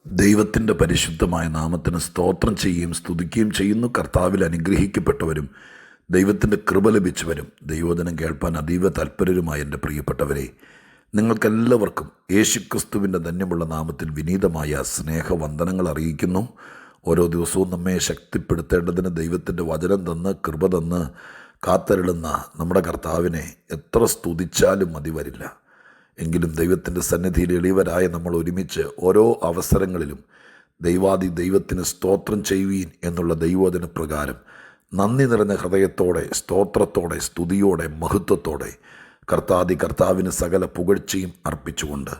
ദൈവത്തിൻ്റെ പരിശുദ്ധമായ നാമത്തിന് സ്തോത്രം ചെയ്യുകയും സ്തുതിക്കുകയും ചെയ്യുന്നു. കർത്താവിൽ അനുഗ്രഹിക്കപ്പെട്ടവരും ദൈവത്തിൻ്റെ കൃപ ലഭിച്ചവരും ദൈവവചനം കേൾപ്പാൻ അതീവ തൽപരരുമായ എൻ്റെ പ്രിയപ്പെട്ടവരെ, നിങ്ങൾക്കെല്ലാവർക്കും യേശുക്രിസ്തുവിൻ്റെ ധന്യമുള്ള നാമത്തിൽ വിനീതമായ സ്നേഹവന്ദനങ്ങൾ അറിയിക്കുന്നു. ഓരോ ദിവസവും നമ്മെ ശക്തിപ്പെടുത്തേണ്ടതിന് ദൈവത്തിൻ്റെ വചനം തന്ന് കൃപ തന്ന് കാത്തരുളുന്ന നമ്മുടെ കർത്താവിനെ എത്ര സ്തുതിച്ചാലും മതി വരില്ല. എങ്കിലും ദൈവത്തിൻ്റെ സന്നിധിയിൽ എളിയവരായ നമ്മൾ ഒരുമിച്ച് ഓരോ അവസരങ്ങളിലും ദൈവത്തിന് സ്തോത്രം ചെയ്യുവീൻ എന്നുള്ള ദൈവവചന പ്രകാരം നന്ദി നിറഞ്ഞ ഹൃദയത്തോടെ, സ്തോത്രത്തോടെ, സ്തുതിയോടെ, മഹത്വത്തോടെ കർത്താവിന് സകല പുകഴ്ചയും അർപ്പിച്ചുകൊണ്ട്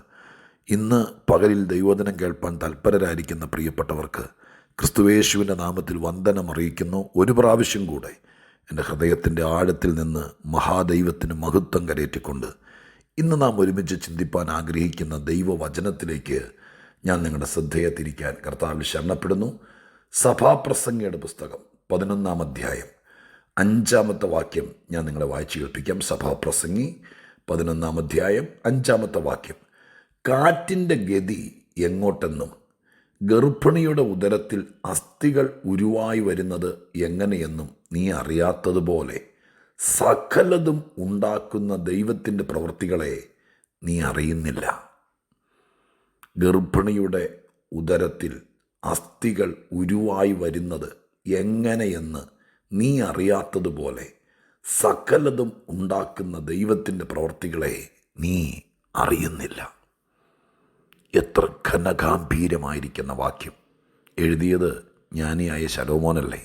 ഇന്ന് പകലിൽ ദൈവവചനം കേൾപ്പാൻ തൽപരരായിരിക്കുന്ന പ്രിയപ്പെട്ടവർക്ക് ക്രിസ്തുയേശുവിൻ്റെ നാമത്തിൽ വന്ദനം അറിയിക്കുന്നു. ഒരു പ്രാവശ്യം കൂടെ എൻ്റെ ഹൃദയത്തിൻ്റെ ആഴത്തിൽ നിന്ന് മഹാദൈവത്തിന് മഹത്വം കരയേറ്റിക്കൊണ്ട് ഇന്ന് നാം ഒരുമിച്ച് ചിന്തിപ്പാൻ ആഗ്രഹിക്കുന്ന ദൈവവചനത്തിലേക്ക് ഞാൻ നിങ്ങളുടെ ശ്രദ്ധയെ തിരിക്കാൻ കർത്താവിൽ ശരണപ്പെടുന്നു. സഭാപ്രസംഗിയുടെ പുസ്തകം 11-ാം അധ്യായം 5-ാമത്തെ വാക്യം ഞാൻ നിങ്ങളെ വായിച്ചു കേൾപ്പിക്കാം. സഭാപ്രസംഗി 11-ാം അധ്യായം 5-ാമത്തെ വാക്യം. കാറ്റിൻ്റെ ഗതി എങ്ങോട്ടെന്നും ഗർഭിണിയുടെ ഉദരത്തിൽ അസ്ഥികൾ ഉരുവായി വരുന്നത് എങ്ങനെയെന്നും നീ അറിയാത്തതുപോലെ സകലതും ഉണ്ടാക്കുന്ന ദൈവത്തിൻ്റെ പ്രവൃത്തികളെ നീ അറിയുന്നില്ല. ഗർഭിണിയുടെ ഉദരത്തിൽ അസ്ഥികൾ ഉരുവായി വരുന്നത് എങ്ങനെയെന്ന് നീ അറിയാത്തതുപോലെ സകലതും ഉണ്ടാക്കുന്ന ദൈവത്തിൻ്റെ പ്രവൃത്തികളെ നീ അറിയുന്നില്ല. എത്ര ഘനഗാംഭീര്യമായിരിക്കുന്ന വാക്യം! എഴുതിയത് ജ്ഞാനിയായ ശലോമോനല്ലേ.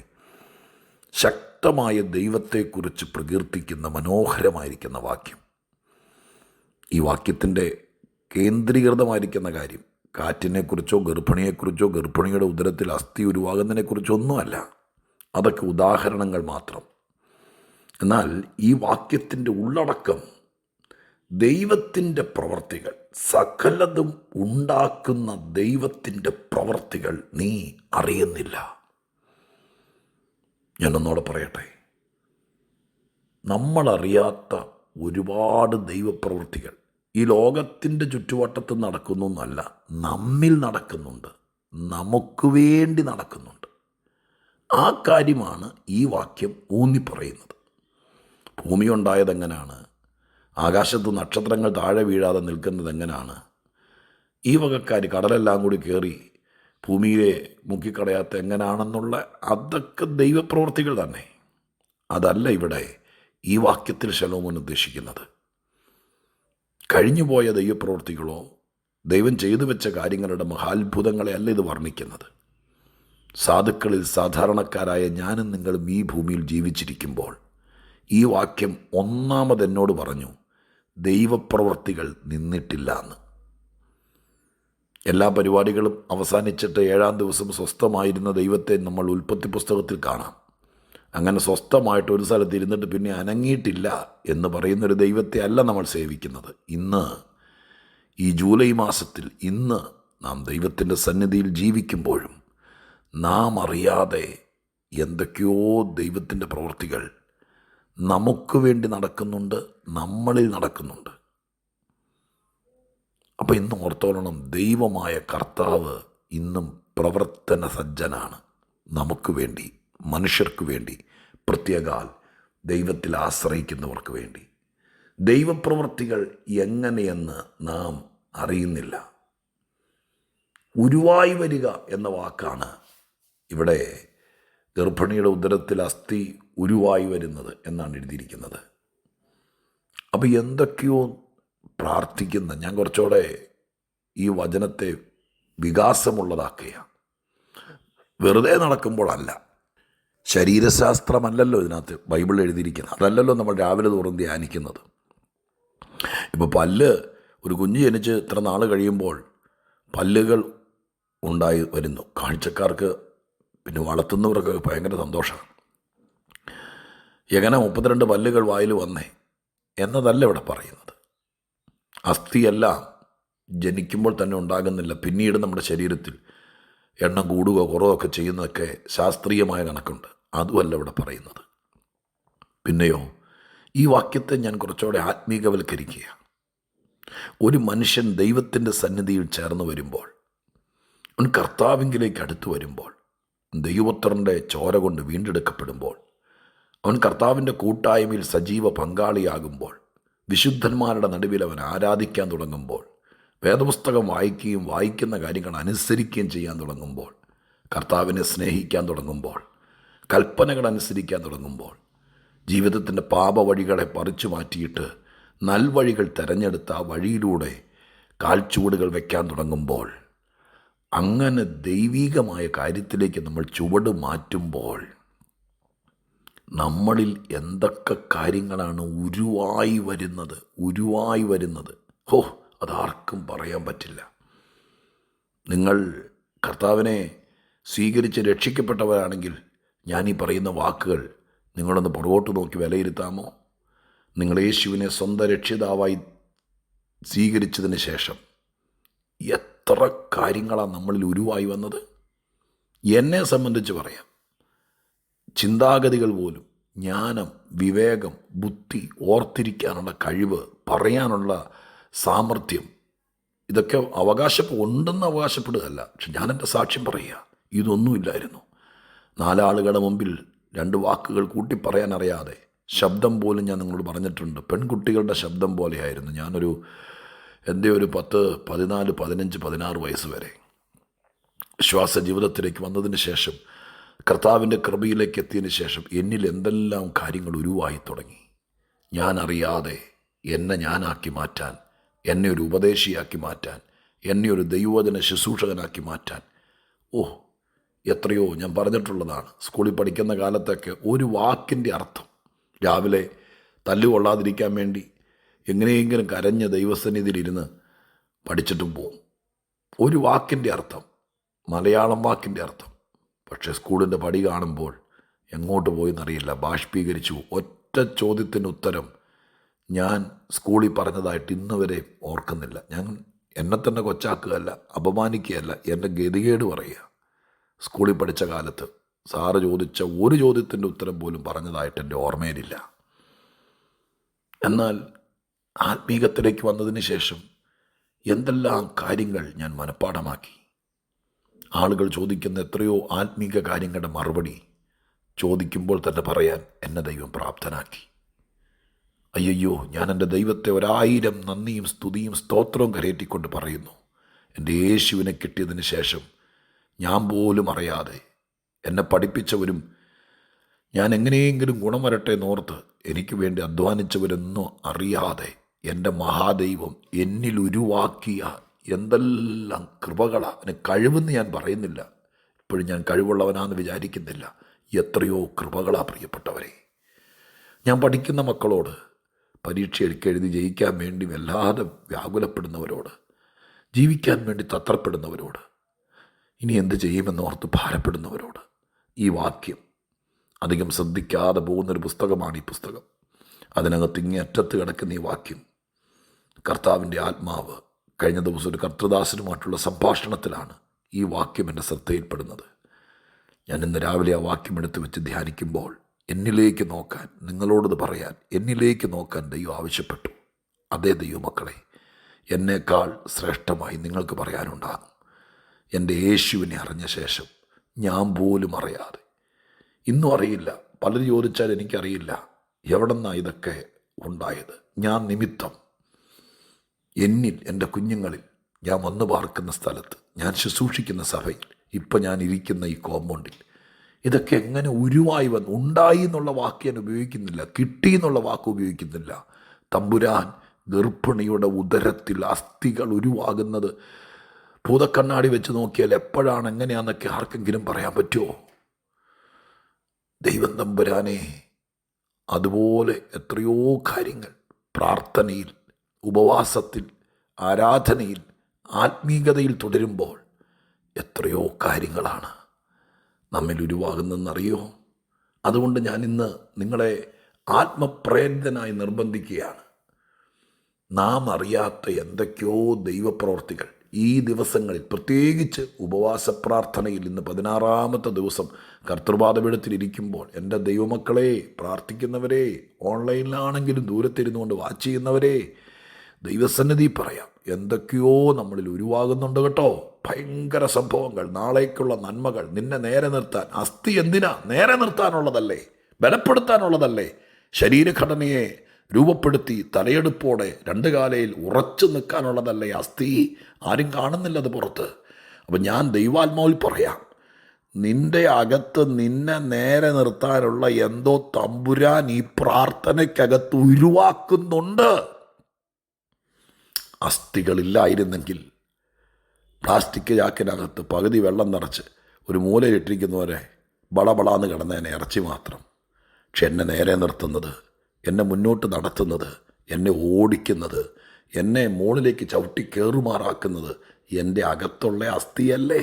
ശക്തമായ ദൈവത്തെക്കുറിച്ച് പ്രകീർത്തിക്കുന്ന മനോഹരമായിരിക്കുന്ന വാക്യം. ഈ വാക്യത്തിൻ്റെ കേന്ദ്രീകൃതമായിരിക്കുന്ന കാര്യം കാറ്റിനെക്കുറിച്ചോ ഗർഭിണിയെക്കുറിച്ചോ ഗർഭിണിയുടെ ഉദരത്തിൽ അസ്ഥി ഉരുവാകുന്നതിനെക്കുറിച്ചോ ഒന്നുമല്ല. അതൊക്കെ ഉദാഹരണങ്ങൾ മാത്രം. എന്നാൽ ഈ വാക്യത്തിൻ്റെ ഉള്ളടക്കം ദൈവത്തിൻ്റെ പ്രവർത്തികൾ, സകലതും ഉണ്ടാക്കുന്ന ദൈവത്തിൻ്റെ പ്രവർത്തികൾ നീ അറിയുന്നില്ല. ഞാനൊന്നോടെ പറയട്ടെ, നമ്മളറിയാത്ത ഒരുപാട് ദൈവപ്രവൃത്തികൾ ഈ ലോകത്തിൻ്റെ ചുറ്റുവട്ടത്ത് നടക്കുന്നു എന്നല്ല, നമ്മിൽ നടക്കുന്നുണ്ട്, നമുക്ക് വേണ്ടി നടക്കുന്നുണ്ട്. ആ കാര്യമാണ് ഈ വാക്യം ഊന്നിപ്പറയുന്നത്. ഭൂമി ഉണ്ടായതെങ്ങനെയാണ്? ആകാശത്ത് നക്ഷത്രങ്ങൾ താഴെ വീഴാതെ നിൽക്കുന്നത് എങ്ങനെയാണ്? ഈ വകക്കാർ കടലെല്ലാം കൂടി കയറി ഭൂമിയിലെ മുക്കിക്കടയാത്ത എങ്ങനെയാണെന്നുള്ള അതൊക്കെ ദൈവപ്രവൃത്തികൾ തന്നെ. അതല്ല ഇവിടെ ഈ വാക്യത്തിൽ ശലോമോൻ ഉദ്ദേശിക്കുന്നത്. കഴിഞ്ഞുപോയ ദൈവപ്രവൃത്തികളോ ദൈവം ചെയ്തു വെച്ച കാര്യങ്ങളുടെ മഹാത്ഭുതങ്ങളെ അല്ല ഇത് വർണ്ണിക്കുന്നത്. സാധുക്കളിൽ സാധാരണക്കാരായ ഞാനും നിങ്ങളും ഈ ഭൂമിയിൽ ജീവിച്ചിരിക്കുമ്പോൾ ഈ വാക്യം ഒന്നാമത് എന്നോട് പറഞ്ഞു, ദൈവപ്രവൃത്തികൾ നിന്നിട്ടില്ല എന്ന്. എല്ലാ പരിപാടികളും അവസാനിച്ചിട്ട് 7-ാം ദിവസം സ്വസ്ഥമായിരുന്ന ദൈവത്തെ നമ്മൾ ഉൽപ്പത്തി പുസ്തകത്തിൽ കാണാം. അങ്ങനെ സ്വസ്ഥമായിട്ട് ഒരു സ്ഥലത്ത് ഇരുന്നിട്ട് പിന്നെ അനങ്ങിയിട്ടില്ല എന്ന് പറയുന്നൊരു ദൈവത്തെ അല്ല നമ്മൾ സേവിക്കുന്നത്. ഇന്ന് ഈ ജൂലൈ മാസത്തിൽ ഇന്ന് നാം ദൈവത്തിൻ്റെ സന്നിധിയിൽ ജീവിക്കുമ്പോഴും നാം അറിയാതെ എന്തൊക്കെയോ ദൈവത്തിൻ്റെ പ്രവൃത്തികൾ നമുക്ക് വേണ്ടി നടക്കുന്നുണ്ട്, നമ്മളിൽ നടക്കുന്നുണ്ട്. അപ്പോൾ ഇന്ന് ഓർത്തോളണം, ദൈവമായ കർത്താവ് ഇന്നും പ്രവർത്തന സജ്ജനാണ്. നമുക്ക് വേണ്ടി, മനുഷ്യർക്ക് വേണ്ടി, പ്രത്യേകാൽ ദൈവത്തിൽ ആശ്രയിക്കുന്നവർക്ക് വേണ്ടി. ദൈവപ്രവൃത്തികൾ എങ്ങനെയെന്ന് നാം അറിയുന്നില്ല. ഉരുവായി വരിക എന്ന വാക്കാണ് ഇവിടെ ഗർഭിണിയുടെ ഉദരത്തിൽ അസ്ഥി ഉരുവായി വരുന്നത് എന്നാണ് എഴുതിയിരിക്കുന്നത്. അപ്പോൾ എന്തൊക്കെയോ പ്രാർത്ഥിക്കുന്ന, ഞാൻ കുറച്ചുകൂടെ ഈ വചനത്തെ വികാസമുള്ളതാക്കുക. വെറുതെ നടക്കുമ്പോഴല്ല. ശരീരശാസ്ത്രമല്ലല്ലോ ഇതിനകത്ത് ബൈബിൾ എഴുതിയിരിക്കുന്നത്. അതല്ലല്ലോ നമ്മൾ രാവിലെ തോറും ധ്യാനിക്കുന്നത്. ഇപ്പോൾ ഒരു കുഞ്ഞ് ജനിച്ച് ഇത്ര നാൾ കഴിയുമ്പോൾ പല്ലുകൾ ഉണ്ടായി വരുന്നു. കാഴ്ചക്കാർക്ക് പിന്നെ വളർത്തുന്നവർക്ക് ഭയങ്കര സന്തോഷമാണ്. എങ്ങനെ 32 പല്ലുകൾ വായിൽ വന്നേ എന്നതല്ല ഇവിടെ പറയുന്നത്. അസ്ഥിയെല്ലാം ജനിക്കുമ്പോൾ തന്നെ ഉണ്ടാകുന്നില്ല. പിന്നീട് നമ്മുടെ ശരീരത്തിൽ എണ്ണം കൂടുകയോ കുറവൊക്കെ ചെയ്യുന്നതൊക്കെ ശാസ്ത്രീയമായ കണക്കുണ്ട്. അതുമല്ല ഇവിടെ പറയുന്നത്. പിന്നെയോ ഈ വാക്യത്തെ ഞാൻ കുറച്ചുകൂടെ ആത്മീകവൽക്കരിക്കുക. ഒരു മനുഷ്യൻ ദൈവത്തിൻ്റെ സന്നിധിയിൽ ചേർന്ന് വരുമ്പോൾ അവൻ കർത്താവിങ്കിലേക്ക് അടുത്തു വരുമ്പോൾ, ദൈവപുത്രൻ്റെ ചോര കൊണ്ട് വീണ്ടെടുക്കപ്പെടുമ്പോൾ, അവൻ കർത്താവിൻ്റെ കൂട്ടായ്മയിൽ സജീവ പങ്കാളിയാകുമ്പോൾ, വിശുദ്ധന്മാരുടെ നടുവിൽ അവൻ ആരാധിക്കാൻ തുടങ്ങുമ്പോൾ, വേദപുസ്തകം വായിക്കുകയും വായിക്കുന്ന കാര്യങ്ങൾ അനുസരിക്കുകയും ചെയ്യാൻ തുടങ്ങുമ്പോൾ, കർത്താവിനെ സ്നേഹിക്കാൻ തുടങ്ങുമ്പോൾ, കൽപ്പനകൾ അനുസരിക്കാൻ തുടങ്ങുമ്പോൾ, ജീവിതത്തിൻ്റെ പാപവഴികളെ പറിച്ചു മാറ്റിയിട്ട് നൽവഴികൾ തിരഞ്ഞെടുത്ത ആ വഴിയിലൂടെ കാൽച്ചുവടുകൾ വയ്ക്കാൻ തുടങ്ങുമ്പോൾ, അങ്ങനെ ദൈവീകമായ കാര്യത്തിലേക്ക് നമ്മൾ ചുവട് മാറ്റുമ്പോൾ നമ്മളിൽ എന്തൊക്കെ കാര്യങ്ങളാണ് ഉരുവായി വരുന്നത്. ഹോ, അതാർക്കും പറയാൻ പറ്റില്ല. നിങ്ങൾ കർത്താവിനെ സ്വീകരിച്ച് രക്ഷിക്കപ്പെട്ടവരാണെങ്കിൽ ഞാൻ ഈ പറയുന്ന വാക്കുകൾ നിങ്ങളൊന്ന് പുറകോട്ട് നോക്കി വിലയിരുത്താമോ? നിങ്ങൾ യേശുവിനെ സ്വന്തം രക്ഷിതാവായി സ്വീകരിച്ചതിന് ശേഷം എത്ര കാര്യങ്ങളാണ് നമ്മളിൽ ഉരുവായി വന്നത്. എന്നെ സംബന്ധിച്ച് പറയാം, ചിന്താഗതികൾ പോലും, ജ്ഞാനം, വിവേകം, ബുദ്ധി, ഓർത്തിരിക്കാനുള്ള കഴിവ്, പറയാനുള്ള സാമർഥ്യം, ഇതൊക്കെ ഉണ്ടെന്ന് അവകാശപ്പെടുകയല്ല. പക്ഷെ ഞാൻ എൻ്റെ സാക്ഷ്യം പറയുക, ഇതൊന്നുമില്ലായിരുന്നു. 4 ആളുകളുടെ മുമ്പിൽ 2 വാക്കുകൾ കൂട്ടി പറയാൻ അറിയാതെ, ശബ്ദം പോലും ഞാൻ നിങ്ങളോട് പറഞ്ഞിട്ടുണ്ട്, പെൺകുട്ടികളുടെ ശബ്ദം പോലെയായിരുന്നു എൻ്റെ ഒരു 10, 14, 15, 16 വയസ്സ് വരെ. വിശ്വാസ ജീവിതത്തിലേക്ക് വന്നതിന് ശേഷം, കർത്താവിൻ്റെ കൃപയിലേക്ക് എത്തിയതിന് ശേഷം എന്നിൽ എന്തെല്ലാം കാര്യങ്ങൾ ഉരുവായി തുടങ്ങി. ഞാൻ അറിയാതെ എന്നെ ഞാനാക്കി മാറ്റാൻ, എന്നെ ഒരു ഉപദേശിയാക്കി മാറ്റാൻ, എന്നെ ഒരു ദൈവവചന ശുശ്രൂഷകനാക്കി മാറ്റാൻ. എത്രയോ ഞാൻ പറഞ്ഞിട്ടുള്ളതാണ്. സ്കൂളിൽ പഠിക്കുന്ന കാലത്തൊക്കെ ഒരു വാക്കിൻ്റെ അർത്ഥം, രാവിലെ തല്ലുകൊള്ളാതിരിക്കാൻ വേണ്ടി എങ്ങനെയെങ്കിലും കരഞ്ഞ് ദൈവസന്നിധിയിലിരുന്ന് പഠിച്ചിട്ടും പോവും. ഒരു വാക്കിൻ്റെ അർത്ഥം, മലയാളം വാക്കിൻ്റെ അർത്ഥം. പക്ഷേ സ്കൂളിൻ്റെ പടി കാണുമ്പോൾ എങ്ങോട്ട് പോയെന്നറിയില്ല, ബാഷ്പീകരിച്ചു. ഒറ്റ ചോദ്യത്തിന് ഉത്തരം ഞാൻ സ്കൂളിൽ പറഞ്ഞതായിട്ട് ഇന്ന് വരെ ഓർക്കുന്നില്ല. ഞാൻ എന്നെ തന്നെ കൊച്ചാക്കുകയല്ല, അപമാനിക്കുകയല്ല, എൻ്റെ ഗതികേട് പറയുക. സ്കൂളിൽ പഠിച്ച കാലത്ത് സാറ് ചോദിച്ച ഒരു ചോദ്യത്തിൻ്റെ ഉത്തരം പോലും പറഞ്ഞതായിട്ട് എൻ്റെ ഓർമ്മയിലില്ല. എന്നാൽ ആത്മീകത്തിലേക്ക് വന്നതിന് ശേഷം എന്തെല്ലാം കാര്യങ്ങൾ ഞാൻ മനഃപ്പാഠമാക്കി. ആളുകൾ ചോദിക്കുന്ന എത്രയോ ആത്മീക കാര്യങ്ങളുടെ മറുപടി ചോദിക്കുമ്പോൾ തന്നെ പറയാൻ എന്നെ ദൈവം പ്രാപ്തനാക്കി. അയ്യോ, ഞാൻ എൻ്റെ ദൈവത്തെ 1000 നന്ദിയും സ്തുതിയും സ്തോത്രവും കരയറ്റിക്കൊണ്ട് പറയുന്നു. എൻ്റെ യേശുവിനെ കിട്ടിയതിന് ശേഷം ഞാൻ പോലും അറിയാതെ എന്നെ പഠിപ്പിച്ചവരും ഞാൻ എങ്ങനെയെങ്കിലും ഗുണം വരട്ടെ എന്നോർത്ത് എനിക്ക് വേണ്ടി അധ്വാനിച്ചവരെന്നും അറിയാതെ എൻ്റെ മഹാദൈവം എന്നിൽ ഉരുവാക്കിയ എന്തെല്ലാം കൃപകളാണ്. അതിന് കഴിവെന്ന് ഞാൻ പറയുന്നില്ല, ഇപ്പോഴും ഞാൻ കഴിവുള്ളവനാണെന്ന് വിചാരിക്കുന്നില്ല. എത്രയോ കൃപകളാണ് പ്രിയപ്പെട്ടവരെ. ഞാൻ പഠിക്കുന്ന മക്കളോട്, പരീക്ഷയൊക്കെ എഴുതി ജയിക്കാൻ വേണ്ടി വല്ലാതെ വ്യാകുലപ്പെടുന്നവരോട്, ജീവിക്കാൻ വേണ്ടി തത്രപ്പെടുന്നവരോട്, ഇനി എന്ത് ചെയ്യുമെന്നോർത്ത് ഭാരപ്പെടുന്നവരോട് ഈ വാക്യം, അധികം ശ്രദ്ധിക്കാതെ പോകുന്നൊരു പുസ്തകമാണ് ഈ പുസ്തകം. അതിനകത്ത് ഇങ്ങേയറ്റത്ത് കിടക്കുന്ന ഈ വാക്യം, കർത്താവിൻ്റെ ആത്മാവ് കഴിഞ്ഞ ദിവസം ഒരു കർത്തൃദാസനുമായിട്ടുള്ള സംഭാഷണത്തിലാണ് ഈ വാക്യം എൻ്റെ ശ്രദ്ധയിൽപ്പെടുന്നത്. ഞാൻ ഇന്ന് രാവിലെ ആ വാക്യം എടുത്ത് വെച്ച് ധ്യാനിക്കുമ്പോൾ എന്നിലേക്ക് നോക്കാൻ, നിങ്ങളോടത് പറയാൻ, എന്നിലേക്ക് നോക്കാൻ ദൈവം ആവശ്യപ്പെട്ടു. അതേ ദൈവമക്കളെ, എന്നേക്കാൾ ശ്രേഷ്ഠമായി നിങ്ങൾക്ക് പറയാനുണ്ടാകും. എൻ്റെ യേശുവിനെ അറിഞ്ഞ ശേഷം ഞാൻ പോലും അറിയാതെ, ഇന്നും അറിയില്ല, പലരും ചോദിച്ചാൽ എനിക്കറിയില്ല എവിടെ നിന്നാണ് ഇതൊക്കെ ഉണ്ടായത്. ഞാൻ നിമിത്തം എന്നിൽ, എൻ്റെ കുഞ്ഞുങ്ങളിൽ, ഞാൻ വന്നു പാർക്കുന്ന സ്ഥലത്ത്, ഞാൻ ശുശ്രൂഷിക്കുന്ന സഭയിൽ, ഇപ്പം ഞാൻ ഇരിക്കുന്ന ഈ കോമ്പൗണ്ടിൽ, ഇതൊക്കെ എങ്ങനെ ഉരുവായി വന്നു. ഉണ്ടായി എന്നുള്ള വാക്ക് ഞാൻ ഉപയോഗിക്കുന്നില്ല, കിട്ടി എന്നുള്ള വാക്ക് ഉപയോഗിക്കുന്നില്ല. തമ്പുരാൻ ഗർഭിണിയുടെ ഉദരത്തിൽ അസ്ഥികൾ ഉരുവാകുന്നത് ഭൂതക്കണ്ണാടി വെച്ച് നോക്കിയാൽ എപ്പോഴാണ്, എങ്ങനെയാണെന്നൊക്കെ ആർക്കെങ്കിലും പറയാൻ പറ്റുമോ? ദൈവം തമ്പുരാനെ, അതുപോലെ എത്രയോ കാര്യങ്ങൾ പ്രാർത്ഥനയിൽ, ഉപവാസത്തിൽ, ആരാധനയിൽ, ആത്മീകതയിൽ തുടരുമ്പോൾ എത്രയോ കാര്യങ്ങളാണ് നമ്മിൽ ഉരുവാകുന്നതെന്നറിയോ? അതുകൊണ്ട് ഞാൻ ഇന്ന് നിങ്ങളെ ആത്മപ്രേരിതനായി നിർബന്ധിക്കുകയാണ്. നാം അറിയാത്ത എന്തൊക്കെയോ ദൈവപ്രവർത്തികൾ ഈ ദിവസങ്ങളിൽ, പ്രത്യേകിച്ച് ഉപവാസ പ്രാർത്ഥനയിൽ ഇന്ന് 16ാമത്തെ ദിവസം കർത്തൃപാദപീഠത്തിലിരിക്കുമ്പോൾ, എൻ്റെ ദൈവമക്കളെ, പ്രാർത്ഥിക്കുന്നവരെ, ഓൺലൈനിലാണെങ്കിലും ദൂരത്തിരുന്നുകൊണ്ട് വാച്ച് ചെയ്യുന്നവരെ, ദൈവസന്നിധി പറയാം. എന്തൊക്കെയോ നമ്മളിൽ ഉരുവാകുന്നുണ്ട് കേട്ടോ. ഭയങ്കര സംഭവങ്ങൾ, നാളേക്കുള്ള നന്മകൾ, നിന്നെ നേരെ നിർത്താൻ. അസ്ഥി എന്തിനാ? നേരെ നിർത്താനുള്ളതല്ലേ, ബലപ്പെടുത്താനുള്ളതല്ലേ. ശരീരഘടനയെ രൂപപ്പെടുത്തി തലയെടുപ്പോടെ രണ്ട് കാലയിൽ ഉറച്ചു നിൽക്കാനുള്ളതല്ലേ അസ്ഥി. ആരും കാണുന്നില്ല അത് പുറത്ത്. അപ്പം ഞാൻ ദൈവാത്മാവിൽ പറയാം, നിന്റെ അകത്ത് നിന്നെ നേരെ നിർത്താനുള്ള എന്തോ തമ്പുരാൻ ഈ പ്രാർത്ഥനയ്ക്കകത്ത് ഉരുവാക്കുന്നുണ്ട്. അസ്ഥികളില്ലായിരുന്നെങ്കിൽ പ്ലാസ്റ്റിക് ചാക്കിനകത്ത് പകുതി വെള്ളം നിറച്ച് ഒരു മൂലയിലിട്ടിരിക്കുന്നവരെ ബളബളാന്ന് കിടന്നതിനെ ഇറച്ചി മാത്രം. പക്ഷെ എന്നെ നേരെ നിർത്തുന്നത്, എന്നെ മുന്നോട്ട് നടത്തുന്നത്, എന്നെ ഓടിക്കുന്നത്, എന്നെ മുകളിലേക്ക് ചവിട്ടി കയറുമാറാക്കുന്നത് എൻ്റെ അകത്തുള്ള അസ്ഥിയല്ലേ.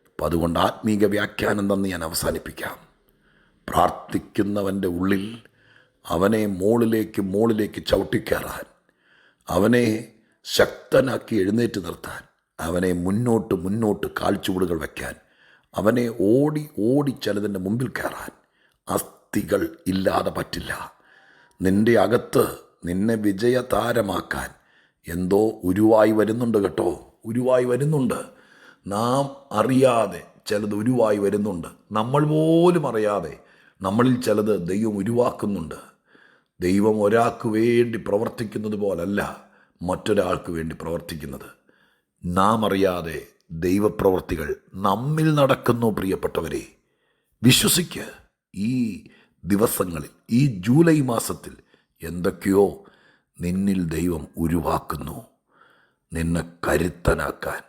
അപ്പം അതുകൊണ്ട് ആത്മീക വ്യാഖ്യാനം തന്ന് ഞാൻ അവസാനിപ്പിക്കാം. പ്രാർത്ഥിക്കുന്നവൻ്റെ ഉള്ളിൽ അവനെ മുകളിലേക്ക് ചവിട്ടിക്കയറാൻ, അവനെ ശക്തനാക്കി എഴുന്നേറ്റ് നിർത്താൻ, അവനെ മുന്നോട്ട് കാൽച്ചുവടുകൾ വയ്ക്കാൻ, അവനെ ഓടി ചിലതിൻ്റെ മുമ്പിൽ കയറാൻ അസ്ഥികൾ ഇല്ലാതെ പറ്റില്ല. നിൻ്റെ അകത്ത് നിന്നെ വിജയതാരമാക്കാൻ എന്തോ ഉരുവായി വരുന്നുണ്ട് കേട്ടോ. ഉരുവായി വരുന്നുണ്ട്. നാം അറിയാതെ ചിലത് ഉരുവായി വരുന്നുണ്ട്. നമ്മൾ പോലും അറിയാതെ നമ്മളിൽ ചിലത് ദൈവം ഉരുവാക്കുന്നുണ്ട്. ദൈവം ഒരാൾക്ക് വേണ്ടി പ്രവർത്തിക്കുന്നത് പോലല്ല മറ്റൊരാൾക്ക് വേണ്ടി പ്രവർത്തിക്കുന്നത്. നാം അറിയാതെ ദൈവപ്രവർത്തികൾ നമ്മിൽ നടക്കുന്നു. പ്രിയപ്പെട്ടവരെ, വിശ്വസിക്ക്. ഈ ദിവസങ്ങളിൽ, ഈ ജൂലൈ മാസത്തിൽ എന്തൊക്കെയോ നിന്നിൽ ദൈവം ഉരുവാക്കുന്നു. നിന്നെ കരുത്തനാക്കാൻ,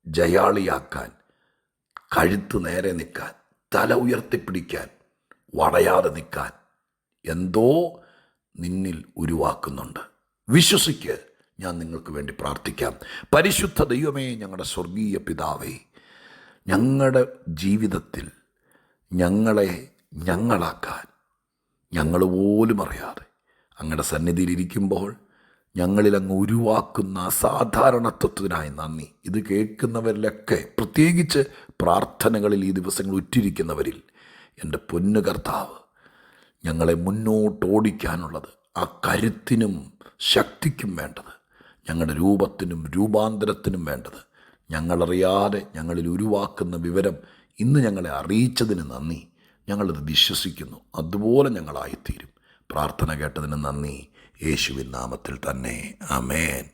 ജയാളിയാക്കാൻ, കഴുത്ത് നേരെ നിൽക്കാൻ, തല ഉയർത്തിപ്പിടിക്കാൻ, വളയാതെ നിൽക്കാൻ എന്തോ നിന്നിൽ ഉരുവാക്കുന്നുണ്ട്. വിശ്വസിക്ക്. ഞാൻ നിങ്ങൾക്ക് വേണ്ടി പ്രാർത്ഥിക്കാം. പരിശുദ്ധ ദൈവമേ, ഞങ്ങളുടെ സ്വർഗീയ പിതാവേ, ഞങ്ങളുടെ ജീവിതത്തിൽ ഞങ്ങളെ ഞങ്ങളാക്കാൻ ഞങ്ങൾ പോലും അറിയാതെ അങ്ങയുടെ സന്നിധിയിലിരിക്കുമ്പോൾ ഞങ്ങളിൽ അങ്ങ് ഉരുവാക്കുന്ന അസാധാരണത്വത്തിനായി നന്ദി. ഇത് കേൾക്കുന്നവരിലൊക്കെ, പ്രത്യേകിച്ച് പ്രാർത്ഥനകളിൽ ഈ ദിവസങ്ങൾ ഉറ്റിരിക്കുന്നവരിൽ, എൻ്റെ പൊന്നു കർത്താവ്, ഞങ്ങളെ മുന്നോട്ട് ഓടിക്കാനുള്ളത് ആ കരുത്തിനും ശക്തിക്കും വേണ്ടത്, ഞങ്ങളുടെ രൂപത്തിനും രൂപാന്തരത്തിനും വേണ്ടത് ഞങ്ങളറിയാതെ ഞങ്ങളിൽ ഉരുവാക്കുന്ന വിവരം ഇന്ന് ഞങ്ങളെ അറിയിച്ചതിന് നന്ദി. ഞങ്ങളത് വിശ്വസിക്കുന്നു. അതുപോലെ ഞങ്ങളായിത്തീരും. പ്രാർത്ഥന കേട്ടതിന് നന്ദി. യേശുവിൻ നാമത്തിൽ തന്നെ. ആമേൻ.